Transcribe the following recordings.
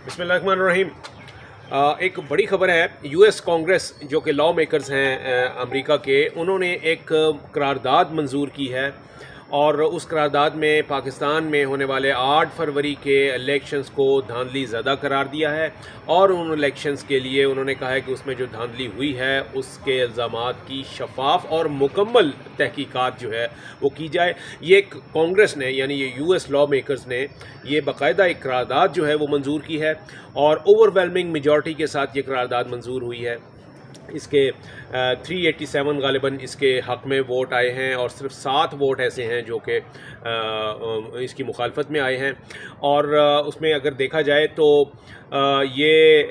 بسم اللہ الرحمن الرحیم۔ ایک بڑی خبر ہے، یو ایس کانگریس جو کہ لا میکرز ہیں امریکہ کے، انہوں نے ایک قرارداد منظور کی ہے اور اس قرارداد میں پاکستان میں ہونے والے 8 فروری کے الیکشنز کو دھاندلی زدہ قرار دیا ہے، اور ان الیکشنز کے لیے انہوں نے کہا ہے کہ اس میں جو دھاندلی ہوئی ہے اس کے الزامات کی شفاف اور مکمل تحقیقات جو ہے وہ کی جائے۔ یہ ایک کانگریس نے، یعنی یہ یو ایس لا میکرز نے یہ باقاعدہ ایک قرارداد جو ہے وہ منظور کی ہے، اور اوور ویلمنگ میجورٹی کے ساتھ یہ قرارداد منظور ہوئی ہے۔ اس کے 387 غالباً اس کے حق میں ووٹ آئے ہیں، اور صرف 7 ووٹ ایسے ہیں جو کہ اس کی مخالفت میں آئے ہیں، اور اس میں اگر دیکھا جائے تو یہ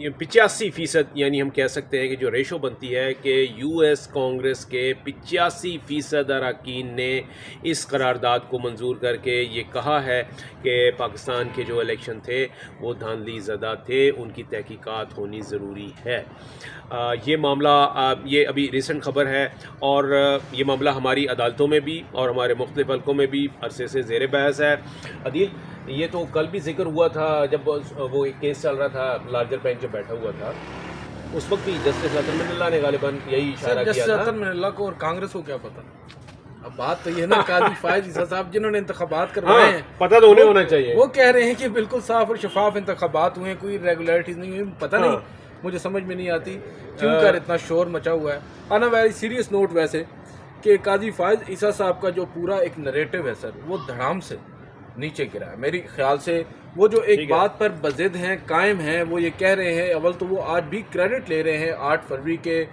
85%، یعنی ہم کہہ سکتے ہیں کہ جو ریشو بنتی ہے کہ یو ایس کانگریس کے 85% اراکین نے اس قرارداد کو منظور کر کے یہ کہا ہے کہ پاکستان کے جو الیکشن تھے وہ دھاندلی زدہ تھے، ان کی تحقیقات ہونی ضروری ہے۔ یہ معاملہ یہ ابھی ریسنٹ خبر ہے، اور یہ معاملہ ہماری عدالتوں میں بھی اور ہمارے مختلف حلقوں میں بھی عرصے سے زیر بحث ہے۔ عدیل، یہ تو کل بھی ذکر ہوا تھا جب وہ ایک کیس چل رہا تھا، لارجر بینچ جب بیٹھا ہوا تھا، اس وقت بھی جسٹس اطہر من اللہ نے غالباً یہی اشارہ کیا تھا۔ جسٹس اطہر من اللہ کو اور کانگریس کو کیا پتہ؟ اب بات تو یہ ہے نا، قاضی فائز عیسیٰ صاحب جنہوں نے انتخابات کروائے ہیں، پتہ تو انہیں ہونا چاہیے۔ وہ کہہ رہے ہیں کہ بالکل صاف اور شفاف انتخابات ہوئے ہیں، کوئی ریگولیرٹیز نہیں ہوئی۔ پتہ نہیں، مجھے سمجھ میں نہیں آتی کیوں کر اتنا شور مچا ہوا ہے۔ آن اے ویری سیریس نوٹ ویسے کہ قاضی فائز عیسیٰ صاحب کا جو پورا ایک نریٹو ہے سر، وہ دھڑام سے نیچے گرا ہے میری خیال سے۔ وہ جو ایک بات پر بضد ہیں، قائم ہیں، وہ یہ کہہ رہے ہیں، اول تو وہ آج بھی کریڈٹ لے رہے ہیں 8 فروری کے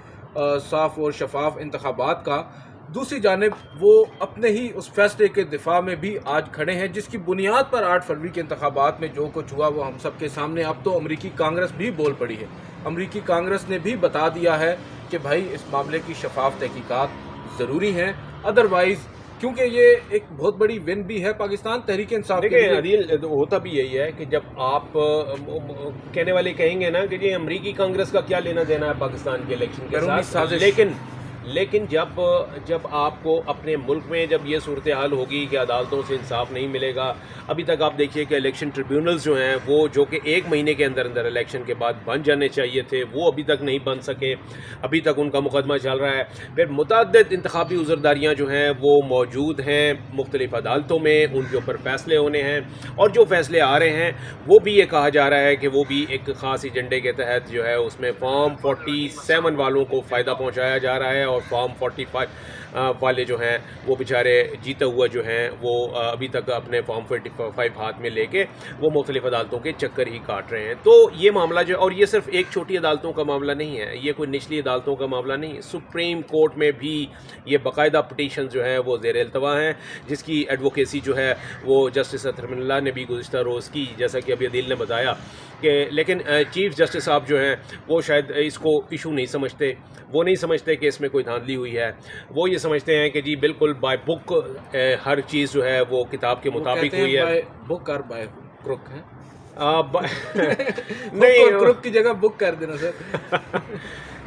صاف اور شفاف انتخابات کا، دوسری جانب وہ اپنے ہی اس فیصلے کے دفاع میں بھی آج کھڑے ہیں جس کی بنیاد پر 8 فروری کے انتخابات میں جو کچھ ہوا وہ ہم سب کے سامنے۔ اب تو امریکی کانگریس بھی بول پڑی ہے، امریکی کانگریس نے بھی بتا دیا ہے کہ بھائی اس معاملے کی شفاف تحقیقات ضروری ہیں، ادروائز، کیونکہ یہ ایک بہت بڑی ون بھی ہے پاکستان تحریک انصاف کے لیے۔ عدیل، ہوتا بھی یہی ہے کہ جب آپ کہنے والے کہیں گے نا کہ یہ امریکی کانگریس کا کیا لینا دینا ہے پاکستان کے الیکشن کے ساتھ، لیکن جب آپ کو اپنے ملک میں جب یہ صورتحال ہوگی کہ عدالتوں سے انصاف نہیں ملے گا، ابھی تک آپ دیکھیے کہ الیکشن ٹریبیونلز جو ہیں وہ جو کہ 1 مہینے کے اندر اندر الیکشن کے بعد بن جانے چاہیے تھے، وہ ابھی تک نہیں بن سکے، ابھی تک ان کا مقدمہ چل رہا ہے۔ پھر متعدد انتخابی عذرداریاں جو ہیں وہ موجود ہیں مختلف عدالتوں میں، ان کے اوپر فیصلے ہونے ہیں، اور جو فیصلے آ رہے ہیں وہ بھی یہ کہا جا رہا ہے کہ وہ بھی ایک خاص ایجنڈے کے تحت جو ہے اس میں فارم 47 والوں کو فائدہ پہنچایا جا رہا ہے، اور فارم 45 والے جو ہیں وہ بیچارے جیتا ہوا جو ہیں وہ ابھی تک اپنے فارم 45 ہاتھ میں لے کے وہ مختلف عدالتوں کے چکر ہی کاٹ رہے ہیں۔ تو یہ معاملہ جو، اور یہ صرف ایک چھوٹی عدالتوں کا معاملہ نہیں ہے، یہ کوئی نچلی عدالتوں کا معاملہ نہیں ہے، سپریم کورٹ میں بھی یہ باقاعدہ پٹیشن جو ہیں وہ زیر التوا ہیں، جس کی ایڈوکیسی جو ہے وہ جسٹس اطہر من اللہ نے بھی گزشتہ روز کی، جیسا کہ ابھی عدیل نے بتایا کہ، لیکن چیف جسٹس صاحب جو ہیں وہ شاید اس کو ایشو نہیں سمجھتے، وہ نہیں سمجھتے کہ اس میں کوئی دھاندلی ہوئی ہے، وہ یہ سمجھتے ہیں کہ جی بالکل بائی بک ہر چیز جو ہے وہ کتاب کے مطابق ہوئی ہے۔ بک اور بائی کروک ہے، نہیں، کروک کی جگہ بک کر دینا سر۔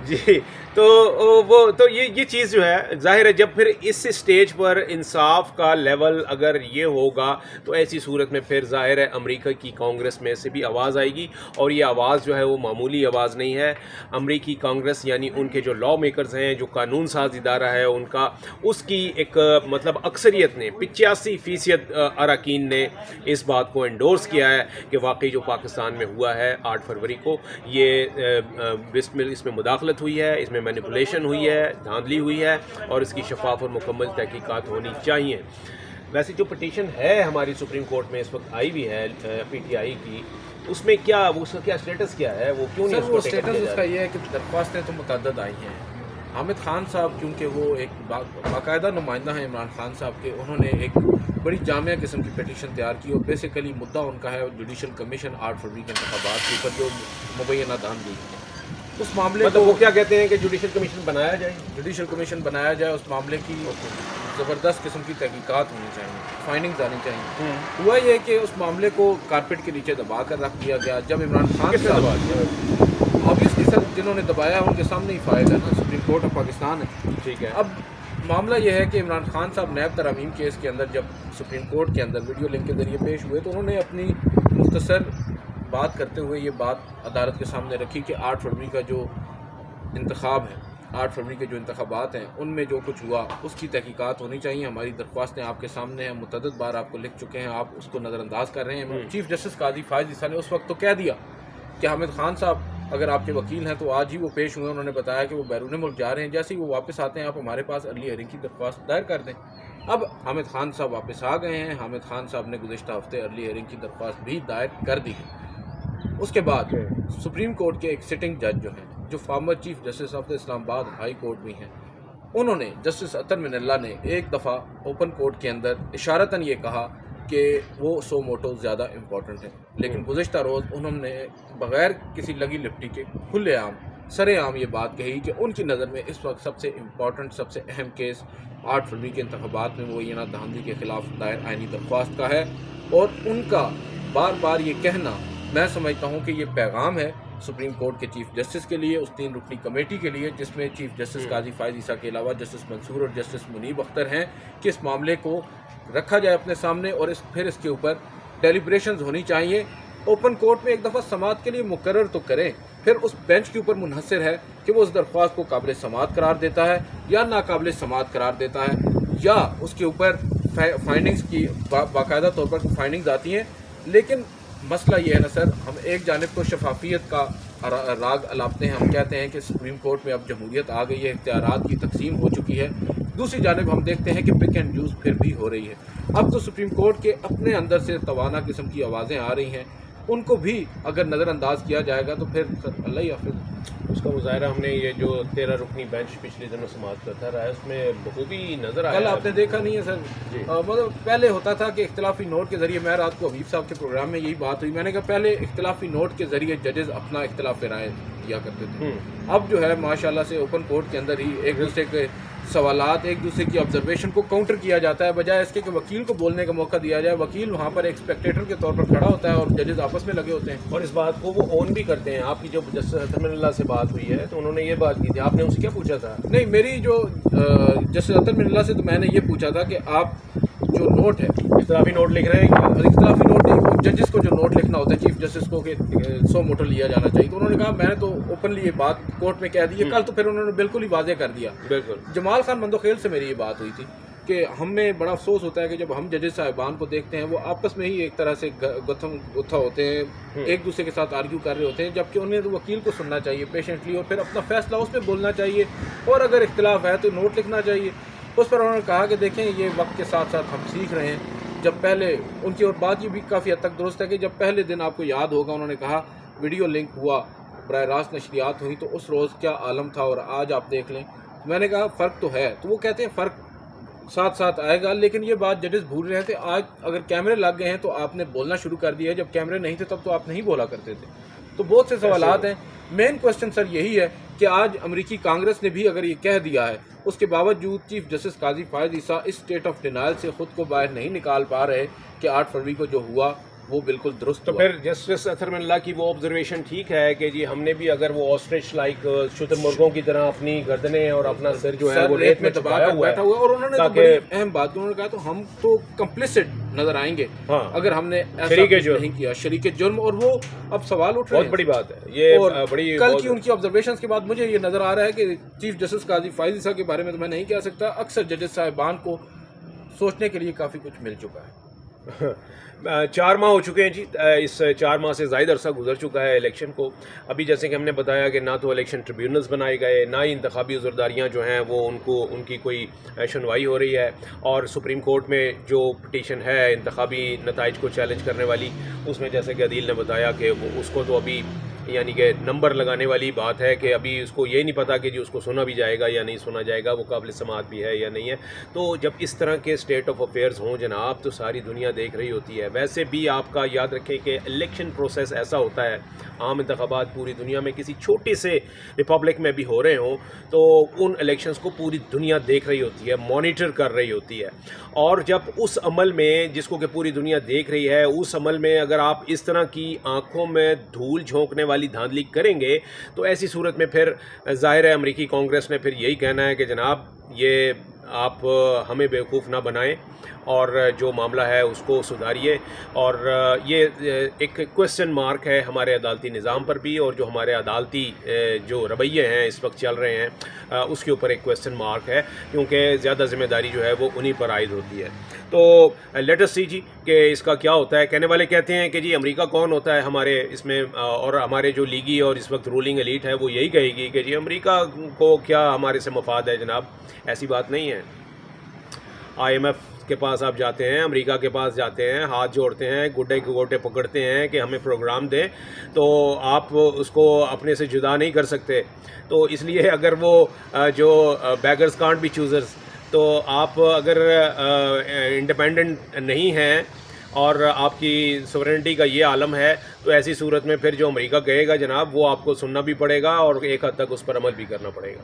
جی، تو یہ چیز جو ہے ظاہر ہے، جب پھر اس سٹیج پر انصاف کا لیول اگر یہ ہوگا تو ایسی صورت میں پھر ظاہر ہے امریکہ کی کانگریس میں سے بھی آواز آئے گی، اور یہ آواز جو ہے وہ معمولی آواز نہیں ہے۔ امریکی کانگریس یعنی ان کے جو لا میکرز ہیں، جو قانون ساز ادارہ ہے ان کا، اس کی ایک مطلب اکثریت نے 85% اراکین نے اس بات کو انڈورس کیا ہے کہ واقعی جو پاکستان میں ہوا ہے 8 فروری کو، یہ اس میں مداخلت ہوئی ہے، اس میں مینیپولیشن ہوئی ہے، دھاندلی ہوئی ہے، اور اس کی شفاف اور مکمل تحقیقات ہونی چاہیے۔ ویسے جو پٹیشن ہے ہماری سپریم کورٹ میں اس وقت آئی بھی ہے پی ٹی آئی کی، اس میں کیا، اس کا کیا اسٹیٹس کیا ہے، وہ کیوں نہیں سر وہ اسٹیٹس اس کا یہ ہے کہ درخواستیں تو متعدد آئی ہیں۔ حامد خان صاحب کیونکہ وہ ایک باقاعدہ نمائندہ ہیں عمران خان صاحب کے، انہوں نے ایک بڑی جامع قسم کی پٹیشن تیار کی، اور بیسیکلی مدعا ان کا ہے جوڈیشل کمیشن 8 فروری کے انتخابات کے اوپر جو مبینہ دھاندلی اس معاملے مطلب وہ کیا کہتے ہیں کہ جوڈیشل کمیشن بنایا جائے، جوڈیشل کمیشن بنایا جائے، اس معاملے کی زبردست قسم کی تحقیقات ہونی چاہیے، فائنڈنگز آنی چاہیے۔ ہوا یہ کہ اس معاملے کو کارپیٹ کے نیچے دبا کر رکھ دیا گیا۔ جب عمران خان صاحب آبویسلی سر جنہوں نے دبایا ان کے سامنے ہی فائل ہے نا، سپریم کورٹ آف پاکستان ہے، ٹھیک ہے۔ اب معاملہ یہ ہے کہ عمران خان صاحب نیب ترامیم کیس کے اندر جب سپریم کورٹ کے اندر ویڈیو لنک کے ذریعے پیش ہوئے تو انہوں نے اپنی مختصر بات کرتے ہوئے یہ بات عدالت کے سامنے رکھی کہ 8 فروری کا جو انتخاب ہے، 8 فروری کے جو انتخابات ہیں ان میں جو کچھ ہوا اس کی تحقیقات ہونی چاہیے. ہماری درخواستیں آپ کے سامنے ہیں، متعدد بار آپ کو لکھ چکے ہیں، آپ اس کو نظر انداز کر رہے ہیں. چیف جسٹس قاضی فائز عیسیٰ نے اس وقت تو کہہ دیا کہ حامد خان صاحب اگر آپ کے وکیل ہیں تو آج ہی وہ پیش ہوئے. انہوں نے بتایا کہ وہ بیرون ملک جا رہے ہیں، جیسے ہی وہ واپس آتے ہیں آپ ہمارے پاس ارلی ہیئرنگ کی درخواست دائر کر دیں. اب حامد خان صاحب واپس آ گئے ہیں. حامد خان صاحب نے گزشتہ ہفتے ارلی ہیئرنگ کی درخواست بھی دائر کر دی. اس کے بعد سپریم کورٹ کے ایک سٹنگ جج جو ہیں، جو former chief justice of the Islamabad high court بھی ہیں، انہوں نے جسٹس اطہر من اللہ نے ایک دفعہ اوپن کورٹ کے اندر اشارتاً یہ کہا کہ وہ سو موٹو زیادہ امپورٹنٹ ہیں. لیکن گزشتہ روز انہوں نے بغیر کسی لگی لپٹی کے کھلے عام سرے عام یہ بات کہی کہ ان کی نظر میں اس وقت سب سے امپورٹنٹ، سب سے اہم کیس 8 فروری کے انتخابات میں مبینہ دھاندلی کے خلاف دائر آئینی درخواست کا ہے. اور ان کا بار بار یہ کہنا، میں سمجھتا ہوں کہ یہ پیغام ہے سپریم کورٹ کے چیف جسٹس کے لیے، اس 3 رکنی کمیٹی کے لیے جس میں چیف جسٹس قاضی فائز عیسیٰ کے علاوہ جسٹس منصور اور جسٹس منیب اختر ہیں، کہ اس معاملے کو رکھا جائے اپنے سامنے اور پھر اس کے اوپر ڈیلیبریشنز ہونی چاہیے. اوپن کورٹ میں ایک دفعہ سماعت کے لیے مقرر تو کریں، پھر اس بینچ کے اوپر منحصر ہے کہ وہ اس درخواست کو قابل سماعت قرار دیتا ہے یا ناقابل سماعت قرار دیتا ہے، یا اس کے اوپر فائنڈنگز کی باقاعدہ طور پر فائنڈنگز آتی ہیں. لیکن مسئلہ یہ ہے نا سر، ہم ایک جانب کو شفافیت کا راگ الاپتے ہیں، ہم کہتے ہیں کہ سپریم کورٹ میں اب جمہوریت آ گئی ہے، اختیارات کی تقسیم ہو چکی ہے. دوسری جانب ہم دیکھتے ہیں کہ پک اینڈ چوز پھر بھی ہو رہی ہے. اب تو سپریم کورٹ کے اپنے اندر سے توانا قسم کی آوازیں آ رہی ہیں، ان کو بھی اگر نظر انداز کیا جائے گا تو پھر اللہ ہی حافظ. اس کا مظاہرہ ہم نے یہ جو 13 رکنی بینچ پچھلے دنوں سماعت کرتا رہا ہے اس میں بخوبی نظر آیا. کل آپ نے دیکھا نہیں ہے سر، مطلب پہلے ہوتا تھا کہ اختلافی نوٹ کے ذریعے، میں رات کو حبیب صاحب کے پروگرام میں یہی بات ہوئی، میں نے کہا پہلے اختلافی نوٹ کے ذریعے ججز اپنا اختلاف رائے دیا کرتے تھے. اب جو ہے ماشاءاللہ سے اوپن کورٹ کے اندر ہی ایک دوسرے کے سوالات، ایک دوسرے کی آبزرویشن کو کاؤنٹر کیا جاتا ہے، بجائے اس کے کہ وکیل کو بولنے کا موقع دیا جائے. وکیل وہاں پر ایک اسپیکٹیٹر کے طور پر کھڑا ہوتا ہے اور ججز آپس میں لگے ہوتے ہیں. اور اس بات کو وہ اون بھی کرتے ہیں. آپ کی جو جسٹس اطہر من اللہ سے بات ہوئی ہے تو انہوں نے یہ بات کی تھی، آپ نے ان سے کیا پوچھا تھا؟ نہیں، میری جو جسٹس اطہر من اللہ سے تو میں نے یہ پوچھا تھا کہ آپ جو نوٹ ہے، اختلافی نوٹ لکھ رہے ہیں. اختلافی نوٹ نہیں، وہ ججز کو جو نوٹ لکھنا ہوتا ہے چیف جسٹس کو کہ 100 موٹو لیا جانا چاہیے، تو انہوں نے کہا میں نے تو اوپنلی یہ بات کورٹ میں کہہ دی ہے. کل تو پھر انہوں نے بالکل ہی واضح کر دیا. بالکل. جمال خان مندوخیل سے میری یہ بات ہوئی تھی کہ ہمیں بڑا افسوس ہوتا ہے کہ جب ہم ججز صاحبان کو دیکھتے ہیں وہ آپس میں ہی ایک طرح سے گتھم گتھا ہوتے ہیں، ایک دوسرے کے ساتھ آرگیو کر رہے ہوتے ہیں، جبکہ انہیں تو وکیل کو سننا چاہیے پیشنٹلی اور پھر اپنا فیصلہ اس پہ بولنا چاہیے، اور اگر اختلاف ہے تو نوٹ لکھنا چاہیے. اس پر انہوں نے کہا کہ دیکھیں یہ وقت کے ساتھ ساتھ ہم سیکھ رہے ہیں. جب پہلے ان کی اور بات یہ بھی کافی حد تک درست ہے کہ جب پہلے دن آپ کو یاد ہوگا انہوں نے کہا ویڈیو لنک ہوا، براہ راست نشریات ہوئی، تو اس روز کیا عالم تھا اور آج آپ دیکھ لیں. میں نے کہا فرق تو ہے، تو وہ کہتے ہیں فرق ساتھ ساتھ آئے گا، لیکن یہ بات ججز بھول رہے تھے. آج اگر کیمرے لگ گئے ہیں تو آپ نے بولنا شروع کر دیا ہے، جب کیمرے نہیں تھے تب تو آپ نہیں بولا کرتے تھے. تو بہت سے سوالات ہیں. مین کوشچن سر یہی ہے کہ آج امریکی کانگریس نے بھی اگر یہ کہہ دیا ہے، اس کے باوجود chief justice Qazi Faez Isa us state of denial سے خود کو باہر نہیں نکال پا رہے کہ 8 فروری کو جو ہوا وہ بالکل درست تو ہوا. پھر جسٹس اطہر من اللہ کی وہ آبزرویشن ٹھیک ہے کہ جی ہم نے بھی اگر وہ آسٹرچ لائک شتر مرغوں کی طرح اپنی گردنیں اور اپنا سر جو ہے وہ ریت میں دبایا ہوا ہے، اور انہوں نے تو بڑی اہم بات انہوں نے کہا تو ہم تو کمپلیسٹ نظر آئیں گے اگر ہم نے ایسا نہیں کیا، شریک جرم. اور وہ اب سوال اٹھ رہے ہیں. بہت بڑی بات ہے یہ. بڑی کل کی ان کی آبزرویشنز کے بعد مجھے یہ نظر آ رہا ہے کہ چیف جسٹس قاضی فائز عیسیٰ کے بارے میں تو میں نہیں کہہ سکتا، اکثر ججز صاحبان کو سوچنے کے لیے کافی کچھ مل چکا ہے. 4 ماہ ہو چکے ہیں جی. اس 4 ماہ سے زائد عرصہ گزر چکا ہے الیکشن کو. ابھی جیسے کہ ہم نے بتایا کہ نہ تو الیکشن ٹریبیونلز بنائے گئے، نہ ہی انتخابی عذرداریاں جو ہیں وہ ان کی کوئی سنوائی ہو رہی ہے. اور سپریم کورٹ میں جو پٹیشن ہے انتخابی نتائج کو چیلنج کرنے والی، اس میں جیسے کہ عدیل نے بتایا کہ اس کو تو ابھی یعنی کہ نمبر لگانے والی بات ہے کہ ابھی اس کو یہ نہیں پتا کہ جی اس کو سنا بھی جائے گا یا نہیں سنا جائے گا، وہ قابل سماعت بھی ہے یا نہیں ہے. تو جب اس طرح کے اسٹیٹ آف افیئرز ہوں جناب تو ساری دنیا دیکھ رہی ہوتی ہے. ویسے بھی آپ کا یاد رکھیں کہ الیکشن پروسیس ایسا ہوتا ہے، عام انتخابات پوری دنیا میں کسی چھوٹے سے ریپبلک میں بھی ہو رہے ہوں تو ان الیکشنز کو پوری دنیا دیکھ رہی ہوتی ہے، مانیٹر کر رہی ہوتی ہے. اور جب اس عمل میں جس کو کہ پوری دنیا دیکھ رہی ہے، اس عمل میں اگر آپ اس طرح کی آنکھوں میں دھول جھونکنے والی دھاندلی کریں گے تو ایسی صورت میں پھر ظاہر ہے امریکی کانگریس نے پھر یہی کہنا ہے کہ جناب یہ آپ ہمیں بیوقوف نہ بنائیں اور جو معاملہ ہے اس کو سدھاریے. اور یہ ایک کویسچن مارک ہے ہمارے عدالتی نظام پر بھی, اور جو ہمارے عدالتی جو رویے ہیں اس وقت چل رہے ہیں اس کے اوپر ایک کویسچن مارک ہے, کیونکہ زیادہ ذمہ داری جو ہے وہ انہی پر عائد ہوتی ہے. تو لیٹ اس سی جی کہ اس کا کیا ہوتا ہے. کہنے والے کہتے ہیں کہ جی امریکہ کون ہوتا ہے ہمارے اس میں, اور ہمارے جو لیگی اور اس وقت رولنگ ایلیٹ ہے وہ یہی کہے گی کہ جی امریکہ کو کیا ہمارے سے مفاد ہے. جناب ایسی بات نہیں ہے. IMF کے پاس آپ جاتے ہیں, امریکہ کے پاس جاتے ہیں, ہاتھ جوڑتے ہیں, گڈے کے گوٹے پکڑتے ہیں کہ ہمیں پروگرام دیں, تو آپ اس کو اپنے سے جدا نہیں کر سکتے. تو اس لیے اگر وہ جو بیگرز کانٹ بی چوزرز, تو آپ اگر انڈیپینڈنٹ نہیں ہیں اور آپ کی سورنٹی کا یہ عالم ہے, تو ایسی صورت میں پھر جو امریکہ کہے گا جناب وہ آپ کو سننا بھی پڑے گا اور ایک حد تک اس پر عمل بھی کرنا پڑے گا.